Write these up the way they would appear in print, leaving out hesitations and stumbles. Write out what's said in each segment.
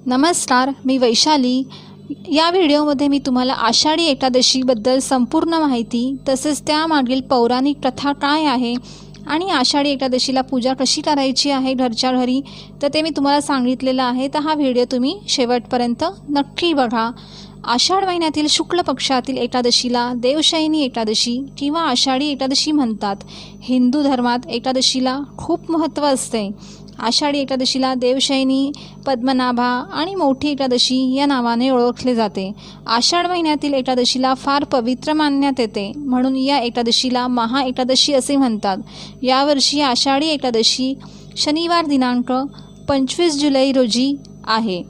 नमस्कार, मी वैशाली। या व्हिडिओमध्ये मी तुम्हाला आषाढी एकादशीबद्दल संपूर्ण माहिती तसेच त्यामागील पौराणिक प्रथा काय आहे आणि आषाढी एकादशीला पूजा कशी करायची आहे घरच्या घरी, तर ते मी तुम्हाला सांगितलेलं आहे। तर हा व्हिडिओ तुम्ही शेवटपर्यंत नक्की बघा। आषाढ महिन्यातील शुक्ल पक्षातील एकादशीला देवशयनी एकादशी किंवा आषाढी एकादशी म्हणतात। हिंदू धर्मात एकादशीला खूप महत्त्व असते। आषाढी एकादशीला देवशयनी, पद्मनाभा आणि मोठी एकादशी या नावाने ओळखले जाते। आषाढ महिन्यातील एकादशीला फार पवित्र मानण्यात येते, म्हणून या एकादशीला महा एकादशी असे म्हणतात। यावर्षी आषाढी एकादशी शनिवार दिनांक 25 जुलै रोजी आहे।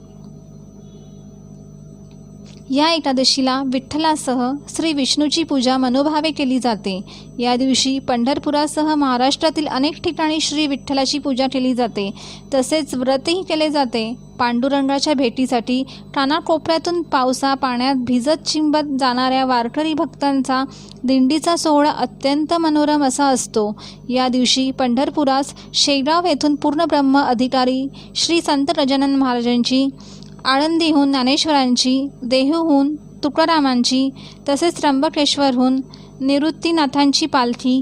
या एकादशीला विठ्ठलासह श्री विष्णूची पूजा मनोभावे केली जाते। या दिवशी पंढरपुरासह महाराष्ट्रातील अनेक ठिकाणी श्री विठ्ठलाची पूजा केली जाते, तसेच व्रतही केले जाते। पांडुरंगाच्या भेटीसाठी कानाकोपऱ्यातून पावसा पाण्यात भिजत चिंबत जाणाऱ्या वारकरी भक्तांचा दिंडीचा सोहळा अत्यंत मनोरम असा असतो। या दिवशी पंढरपुरास शेगाव येथून पूर्णब्रह्म अधिकारी श्री संत गजानन महाराजांची, आळंदीहून ज्ञानेश्वरांची, देहूहून तुकारामांची, तसेच त्र्यंबकेश्वरहून निवृत्तीनाथांची पालखी,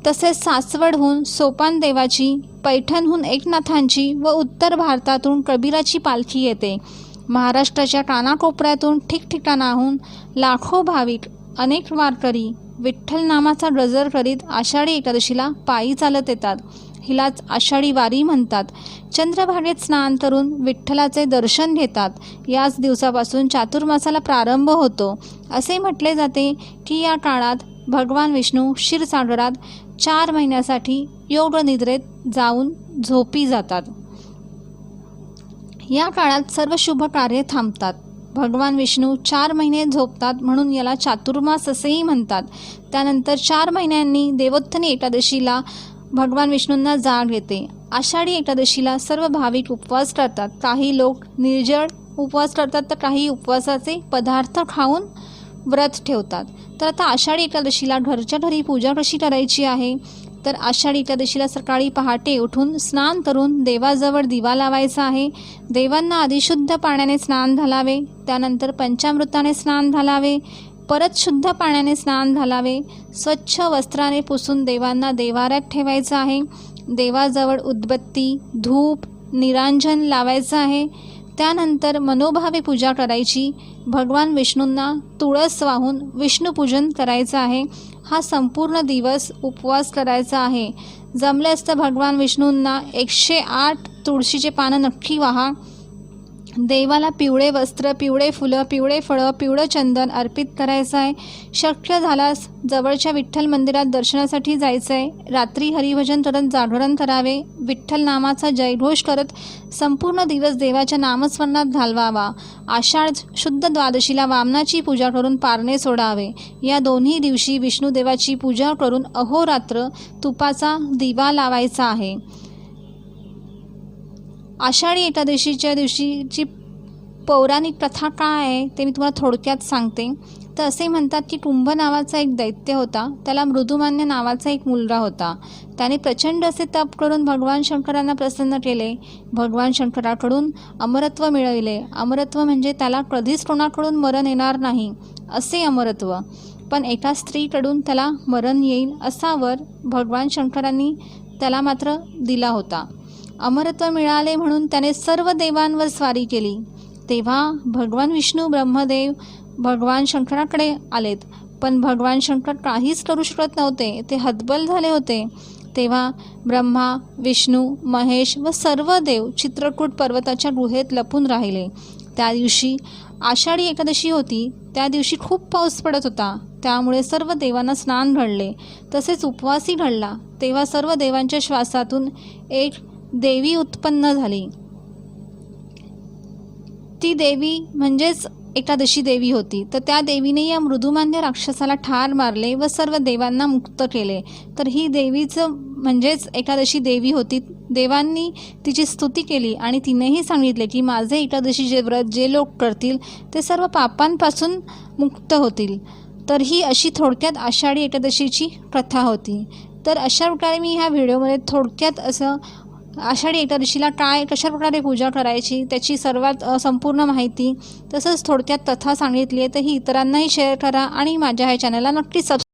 तसेच सासवडहून सोपानदेवाची, पैठणहून एकनाथांची व उत्तर भारतातून कबीराची पालखी येते। महाराष्ट्राच्या कानाकोपऱ्यातून ठिकठिकाणाहून लाखो भाविक, अनेक वारकरी विठ्ठल नामाचा गजर करीत आषाढी एकादशीला पायी चालत येतात। हिलाच आषाढी वारी म्हणतात। चंद्रभागेत स्नान करून विठ्ठलाचे दर्शन घेतात। याच दिवसापासून चातुर्मासाला प्रारंभ होतो। असे म्हटले जाते की या काळात भगवान विष्णू क्षीरसागरात 4 महिन्यासाठी योग निद्रेत जाऊन झोपी जातात। या काळात सर्व शुभ कार्ये थांबतात। भगवान विष्णू 4 महिने झोपतात, म्हणून याला चातुर्मास असेही म्हणतात। त्यानंतर 4 महिन्यांनी देवोत्थानी एकादशीला भगवान विष्णूंना जाग येते। आषाढी एकादशीला सर्व भाविक उपवास करतात। काही लोक निर्जळ उपवास करतात, तर काही उपवासाचे पदार्थ खाऊन व्रत ठेवतात। तर आता आषाढी एकादशीला घरच्या घरी पूजा कशी करायची आहे, तर आषाढी एकादशीला सकाळी पहाटे उठून स्नान करून देवाजवळ दिवा लावायचा आहे। देवांना आधी शुद्ध पाण्याने स्नान घालावे, त्यानंतर पंचामृताने स्नान घालावे, परत शुद्ध पाण्याने स्नान घालावे। स्वच्छ वस्त्राने पुसून देवांना देवाऱ्यात ठेवायचं आहे। देवाजवळ उदबत्ती, धूप, निरांजन लावायचं आहे। त्यानंतर मनोभावे पूजा करायची। भगवान विष्णूंना तुळस वाहून विष्णुपूजन करायचं आहे। हा संपूर्ण दिवस उपवास करायचा आहे। जमल्यास तर भगवान विष्णूंना 108 तुळशीचे पानं नक्की वाहा। देवाला पिवळे वस्त्र, पिवळे फुलं, पिवळे फळं, पिवळं चंदन अर्पित करायचं आहे। शक्य झाल्यास जवळच्या विठ्ठल मंदिरात दर्शनासाठी जायचं आहे। रात्री हरिभजन करत जागरण करावे। विठ्ठल नामाचा जयघोष करत संपूर्ण दिवस देवाच्या नामस्मरणात घालवावा। आषाढ शुद्ध द्वादशीला वामनाची पूजा करून पारणे सोडावे। या दोन्ही दिवशी विष्णुदेवाची पूजा करून अहोरात्र तुपाचा दिवा लावायचा आहे। आषाढी एकादशीच्या दिवशीची पौराणिक प्रथा काय आहे ते मी तुम्हाला थोडक्यात सांगते। तर असे म्हणतात की कुंभ नावाचा एक दैत्य होता, त्याला मृदुमान्य नावाचा एक मुलगा होता। त्याने प्रचंड असे तप करून भगवान शंकरांना प्रसन्न केले। भगवान शंकराकडून अमरत्व मिळविले। अमरत्व म्हणजे त्याला कधीच कोणाकडून मरण येणार नाही असे अमरत्व, पण एका स्त्रीकडून त्याला मरण येईल असा वर भगवान शंकरांनी त्याला मात्र दिला होता। अमरत्व मिळाले म्हणून त्याने सर्व देवांवर स्वारी केली। तेव्हा भगवान विष्णू ब्रह्मदेव भगवान शंकराकडे आलेत, पण भगवान शंकर काहीच करू शकत नव्हते, ते हतबल झाले होते। तेव्हा ब्रह्मा, विष्णू, महेश व सर्व देव चित्रकूट पर्वताच्या गुहेत लपून राहिले। त्या दिवशी आषाढी एकादशी होती। त्या दिवशी खूप पाऊस पडत होता, त्यामुळे सर्व देवांना स्नान घडले, तसेच उपवासही घडला। तेव्हा सर्व देवांच्या श्वासातून एक देवी उत्पन्न झाली। ती देवी म्हणजेच एकादशी देवी होती। तर त्या देवीने या मृदुमान्य राक्षसाला ठार मारले व सर्व देवांना मुक्त केले। तर ही देवीचं म्हणजेच एकादशी देवी होती। देवांनी तिची स्तुती केली आणि तिनेही सांगितले की माझे एकादशीचे व्रत जे लोक करतील ते सर्व पापांपासून मुक्त होतील। तर ही अशी थोडक्यात आषाढी एकादशीची प्रथा होती। तर अशा प्रकारे मी ह्या व्हिडिओमध्ये थोडक्यात असं आषाढी एकादशीला कशाप्रकारे पूजा करायची त्याची सर्वात संपूर्ण माहिती तसंच थोडक्यात कथा सांगितली आहे, तर ही इतरांनाही शेअर करा आणि माझ्या ह्या चॅनलला नक्की सबस्क्राईब